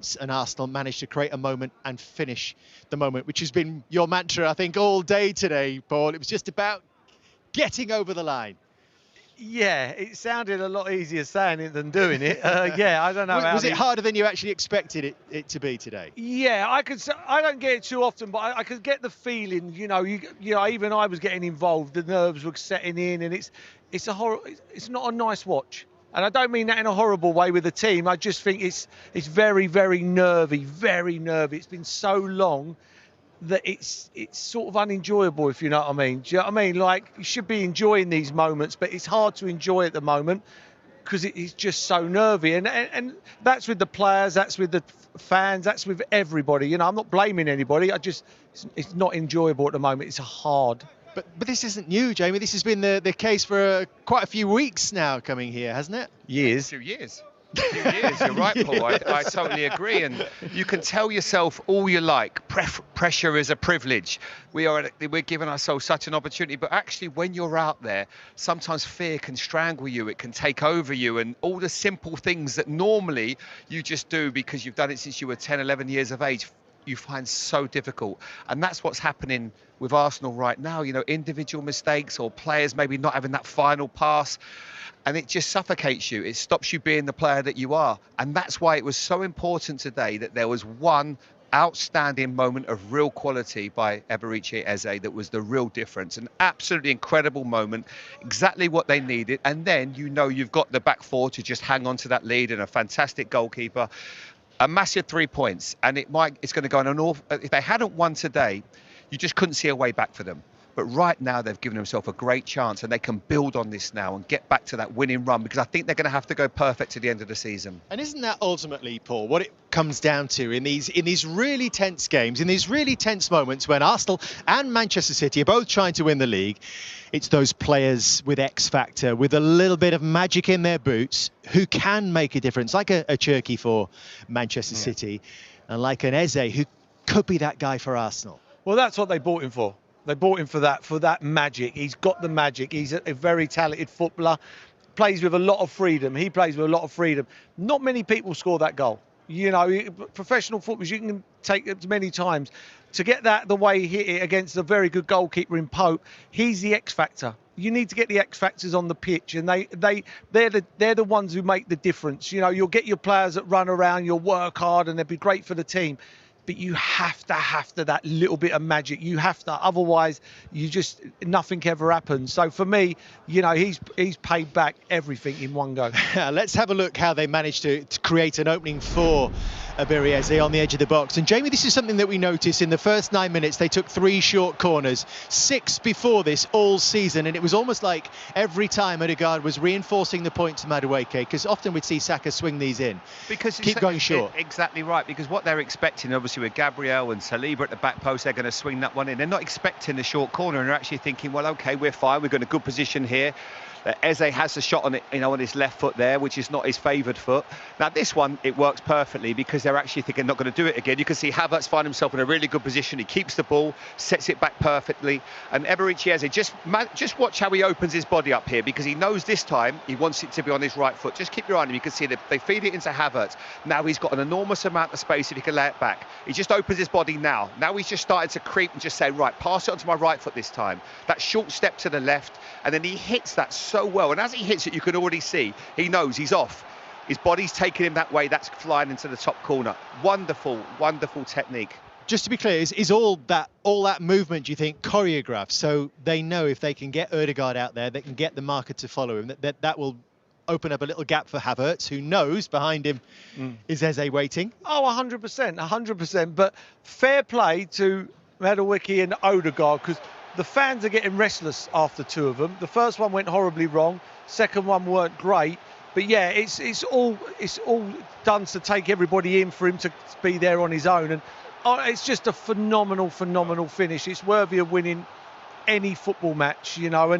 moments, and Arsenal managed to create a moment and finish the moment, which has been your mantra, I think, all day today, Paul. It was just about getting over the line. Yeah, it sounded a lot easier saying it than doing it. Yeah, I don't know. Was it harder than you actually expected it to be today? Yeah, I don't get it too often, but I could get the feeling. You know, even I was getting involved. The nerves were setting in, and it's not a nice watch. And I don't mean that in a horrible way with the team. I just think it's very, very nervy, very nervy. It's been so long that it's sort of unenjoyable, if you know what I mean. Do you know what I mean? Like, you should be enjoying these moments, but it's hard to enjoy at the moment because it's just so nervy. And that's with the players, that's with the fans, that's with everybody. You know, I'm not blaming anybody. It's not enjoyable at the moment. It's hard. But this isn't new, Jamie. This has been the case for quite a few weeks now coming here, hasn't it? Years. 2 years. 2 years, you're right, Paul. I totally agree. And you can tell yourself all you like. Pressure is a privilege. We're giving ourselves such an opportunity. But actually, when you're out there, sometimes fear can strangle you. It can take over you. And all the simple things that normally you just do because you've done it since you were 10, 11 years of age, you find so difficult. And that's what's happening with Arsenal right now. You know, individual mistakes or players maybe not having that final pass. And it just suffocates you. It stops you being the player that you are. And that's why it was so important today that there was one outstanding moment of real quality by Eberechi Eze that was the real difference. An absolutely incredible moment, exactly what they needed. And then, you know, you've got the back four to just hang on to that lead and a fantastic goalkeeper. A massive 3 points. And it's going to go on an awful... If they hadn't won today, you just couldn't see a way back for them. But right now, they've given themselves a great chance and they can build on this now and get back to that winning run, because I think they're going to have to go perfect to the end of the season. And isn't that ultimately, Paul, what it comes down to in these really tense games, in these really tense moments when Arsenal and Manchester City are both trying to win the league? It's those players with X factor, with a little bit of magic in their boots, who can make a difference, like a Cherki for Manchester City, and like an Eze, who could be that guy for Arsenal. Well, that's what they bought him for. They bought him for that magic. He's got the magic. He's a very talented footballer. Plays with a lot of freedom. He plays with a lot of freedom. Not many people score that goal. You know, professional footballers, you can take it many times. To get that the way he hit it against a very good goalkeeper in Pope, he's the X factor. You need to get the X factors on the pitch, and they're the ones who make the difference. You know, you'll get your players that run around, you'll work hard, and they'll be great for the team. But you have to that little bit of magic. You have to, otherwise nothing ever happens. So for me, you know, he's paid back everything in one go. Let's have a look how they managed to create an opening for Eberechi Eze on the edge of the box. And Jamie, this is something that we noticed in the first 9 minutes. They took 3 short corners, 6 before this all season, and it was almost like every time Odegaard was reinforcing the point to Madueke, because often we'd see Saka swing these in. Because keep going short. Exactly right, because what they're expecting, obviously, with Gabriel and Saliba at the back post, they're going to swing that one in. They're not expecting the short corner, and they're actually thinking, well, okay, we're fine, we've got a good position here. Eze has the shot on it, you know, on his left foot there, which is not his favoured foot. Now this one, it works perfectly because they're actually thinking not going to do it again. You can see Havertz find himself in a really good position. He keeps the ball, sets it back perfectly, and Eberechi Eze, just watch how he opens his body up here, because he knows this time he wants it to be on his right foot. Just keep your eye on him. You can see that they feed it into Havertz. Now he's got an enormous amount of space if he can lay it back. He just opens his body now. Now he's just started to creep and just say, right, pass it onto my right foot this time. That short step to the left, and then he hits that so well. And as he hits it, you can already see he knows he's off. His body's taking him that way. That's flying into the top corner. Wonderful, wonderful technique. Just to be clear, is all that movement, do you think, choreographed? So they know if they can get Odegaard out there, they can get the marker to follow him. That will open up a little gap for Havertz, who knows behind him is Eze waiting. Oh, 100%, 100%. But fair play to Madueke and Odegaard, because the fans are getting restless after 2 of them. The first one went horribly wrong. Second one weren't great. But yeah, it's all done to take everybody in for him to be there on his own. And it's just a phenomenal finish. It's worthy of winning any football match, you know.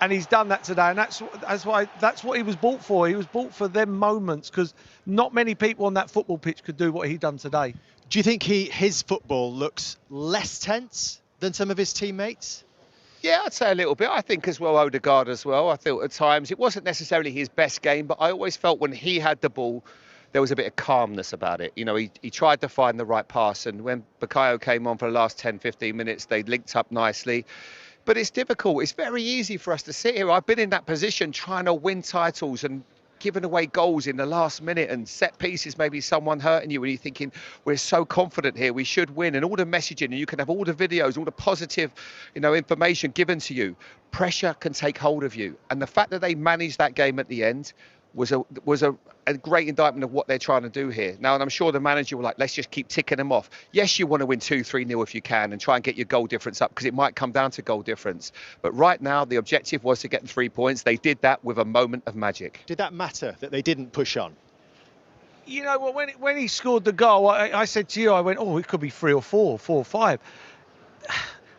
And he's done that today, and that's what he was bought for. He was bought for them moments, because not many people on that football pitch could do what he done today. Do you think his football looks less tense than some of his teammates? Yeah, I'd say a little bit. I think as well, Odegaard as well. I thought at times it wasn't necessarily his best game, but I always felt when he had the ball, there was a bit of calmness about it. You know, he tried to find the right pass, and when Bukayo came on for the last 10, 15 minutes, they linked up nicely. But it's difficult. It's very easy for us to sit here. I've been in that position trying to win titles and giving away goals in the last minute, and set pieces, maybe someone hurting you, and you're thinking, we're so confident here, we should win, and all the messaging, and you can have all the videos, all the positive, you know, information given to you. Pressure can take hold of you, and the fact that they managed that game at the end was a great indictment of what they're trying to do here. Now, and I'm sure the manager will like, let's just keep ticking them off. Yes, you want to win 2-3-0 if you can and try and get your goal difference up, because it might come down to goal difference. But right now, the objective was to get the 3 points. They did that with a moment of magic. Did that matter, that they didn't push on? You know, when he scored the goal, I said to you, I went, oh, it could be 3 or 4 or 5.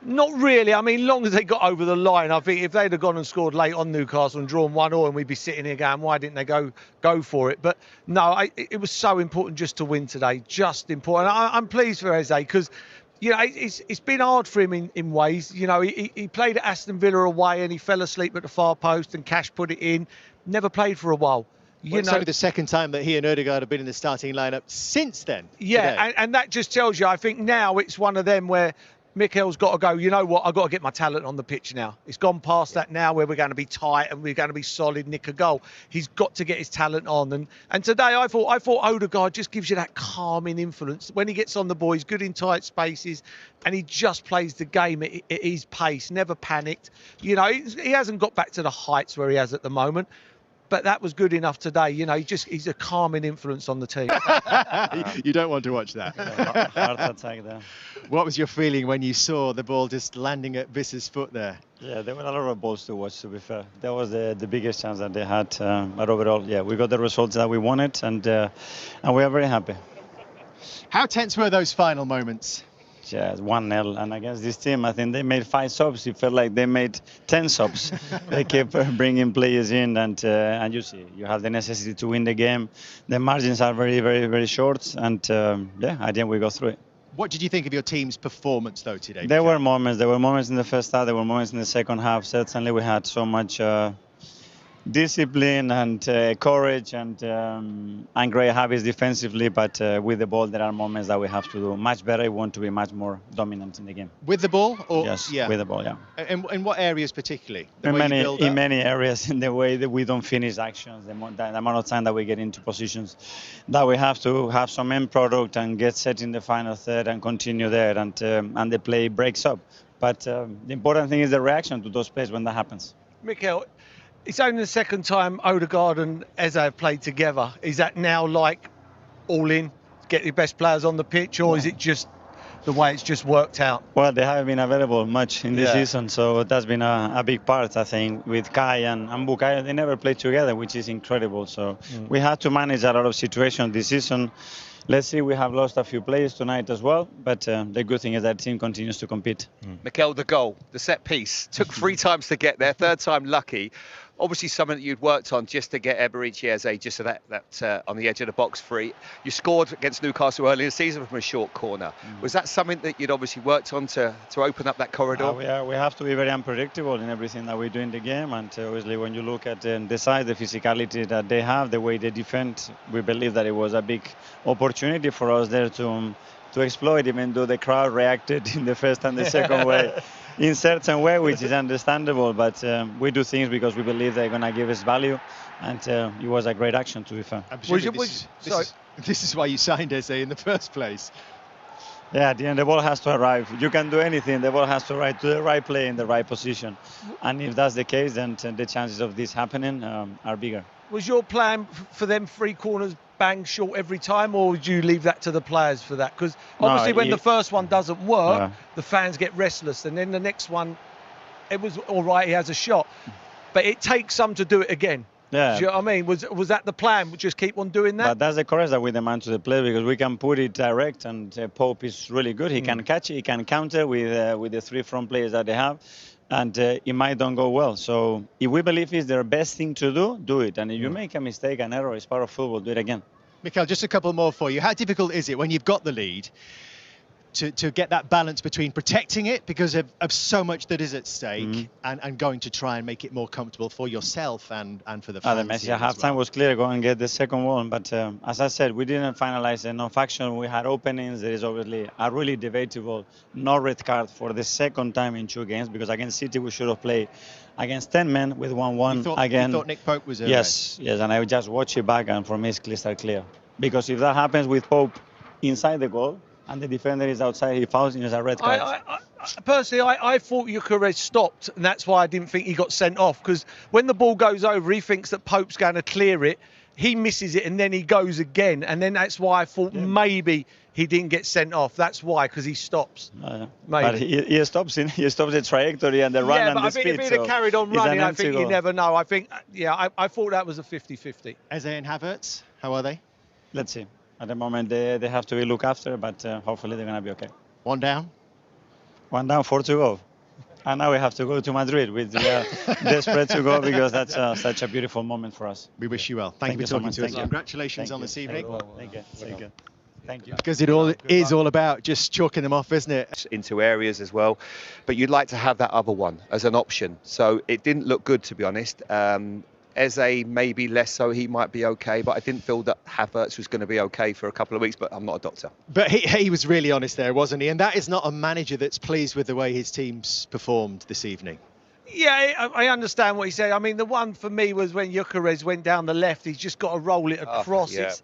Not really. I mean, long as they got over the line, I think if they'd have gone and scored late on Newcastle and drawn 1-1, and we'd be sitting here going, why didn't they go for it? But no, it was so important just to win today. Just important. I'm pleased for Eze, because, you know, it's been hard for him in ways. You know, he played at Aston Villa away and he fell asleep at the far post and Cash put it in. Never played for a while. It's only the second time that he and Odegaard have been in the starting lineup since then. Yeah, and that just tells you, I think now it's one of them where Mikel's got to go, you know what, I've got to get my talent on the pitch now. It's gone past that now where we're going to be tight and we're going to be solid, nick a goal. He's got to get his talent on. And today I thought Odegaard just gives you that calming influence. When he gets on the ball, he's good in tight spaces and he just plays the game at his pace, never panicked. You know, he hasn't got back to the heights where he has at the moment. But that was good enough today. You know, he's a calming influence on the team. You don't want to watch that. Hard attack there. What was your feeling when you saw the ball just landing at Visser's foot there? Yeah, there were a lot of balls to watch, to be fair. That was the biggest chance that they had. But overall, yeah, we got the results that we wanted, and we are very happy. How tense were those final moments? Yeah, 1-0, and against this team, I think they made 5 subs. It felt like they made 10 subs. They kept bringing players in, and you see, you have the necessity to win the game. The margins are very, very, very short, and yeah, I think we got through it. What did you think of your team's performance, though, today? There were moments in the first half, there were moments in the second half. Certainly, we had so much discipline and courage and great habits defensively, but with the ball there are moments that we have to do much better. We want to be much more dominant in the game. With the ball? Or? Yes, yeah. With the ball, yeah. In what areas particularly? In many areas, in the way that we don't finish actions, the amount of time that we get into positions, that we have to have some end product and get set in the final third and continue there, and the play breaks up. But the important thing is the reaction to those plays when that happens. Mikel, it's only the second time Odegaard and Eze have played together. Is that now like all in, get your best players on the pitch, or is it just the way it's just worked out? Well, they haven't been available much in this season, so that's been a big part, I think. With Kai and Bukayo, they never played together, which is incredible. So we had to manage a lot of situations this season. Let's see, we have lost a few players tonight as well, but the good thing is that team continues to compete. Mikel, the goal, the set piece, took 3 times to get there, third time lucky. Obviously something that you'd worked on just to get Eberechi Eze just so that on the edge of the box free. You scored against Newcastle earlier in the season from a short corner. Was that something that you'd obviously worked on to open up that corridor? We have to be very unpredictable in everything that we do in the game, and obviously when you look at the size, the physicality that they have, the way they defend, we believe that it was a big opportunity for us there to exploit, even though the crowd reacted in the first and the second way in certain way, which is understandable, but we do things because we believe they're going to give us value, and it was a great action, to be fair. This is why you signed Eze in the first place. Yeah, at the end the ball has to arrive. You can do anything, the ball has to arrive to the right play in the right position, and if that's the case, then the chances of this happening are bigger. Was your plan for them 3 corners bang short every time, or would you leave that to the players for that? Because obviously when the first one doesn't work, the fans get restless, and then the next one, it was all right, he has a shot, but it takes some to do it again. Yeah. Do you know what I mean? Was that the plan? Just keep on doing that? But that's the courage that we demand to the player, because we can put it direct, and Pope is really good. He can catch it, he can counter with the 3 front players that they have. And it might don't go well. So if we believe it's their best thing to do it. And if you make a mistake, an error, it's part of football, do it again. Mikel, just a couple more for you. How difficult is it when you've got the lead to get that balance between protecting it because of so much that is at stake and going to try and make it more comfortable for yourself and for the fans. The message at halftime was clear, go and get the second one. But as I said, we didn't finalize enough action. We had openings. There is obviously a really debatable no red card for the second time in 2 games, because against City we should have played against 10 men with 1-1 again. You thought Nick Pope was a yes, and I just watch it back, and for me it's crystal clear. Because if that happens with Pope inside the goal and the defender is outside, he fouls, and it's a red card. Personally, I thought Gyökeres stopped, and that's why I didn't think he got sent off, because when the ball goes over, he thinks that Pope's going to clear it. He misses it, and then he goes again, and then that's why I thought maybe he didn't get sent off. That's why, because he stops. But he stops the trajectory and the run and the speed. Yeah, but I think if he'd have carried on running, I think you never know. I think, I thought that was a 50-50. Eze and Havertz, how are they? Let's see. At the moment, they have to be looked after, but hopefully they're going to be okay. 1 down? 1 down, 4 to go. And now we have to go to Madrid with desperate to go, because that's such a beautiful moment for us. We wish you well. Thank you for talking to us. Congratulations on this evening. Thank you. Because it is all about just chalking them off, isn't it? Into areas as well, but you'd like to have that other one as an option. So it didn't look good, to be honest. Eze maybe less so, he might be okay, but I didn't feel that Havertz was going to be okay for a couple of weeks, but I'm not a doctor. But he was really honest there, wasn't he? And that is not a manager that's pleased with the way his team's performed this evening. Yeah, I understand what he said. I mean, the one for me was when Gyökeres went down the left, he's just got to roll it across. It's,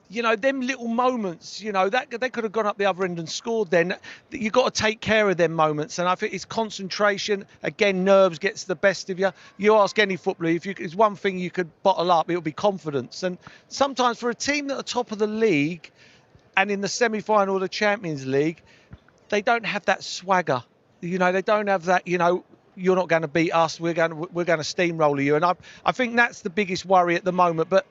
them little moments, that they could have gone up the other end and scored then. You've got to take care of them moments. And I think it's concentration. Again, nerves gets the best of you. You ask any footballer, if it's one thing you could bottle up, it'll be confidence. And sometimes for a team that are top of the league and in the semi-final of the Champions League, they don't have that swagger. They don't have that, you're not going to beat us, we're going to steamroller you. And I think that's the biggest worry at the moment. But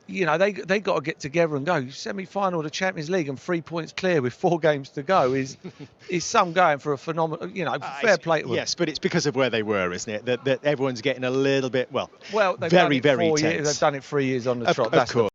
they got to get together and go. Semi-final of the Champions League and 3 points clear with 4 games to go is some going for a phenomenal. Fair play to them. Yes, but it's because of where they were, isn't it? That everyone's getting a little bit they've very done it 4 tense. years. They've done it 3 years on the trot. Of course.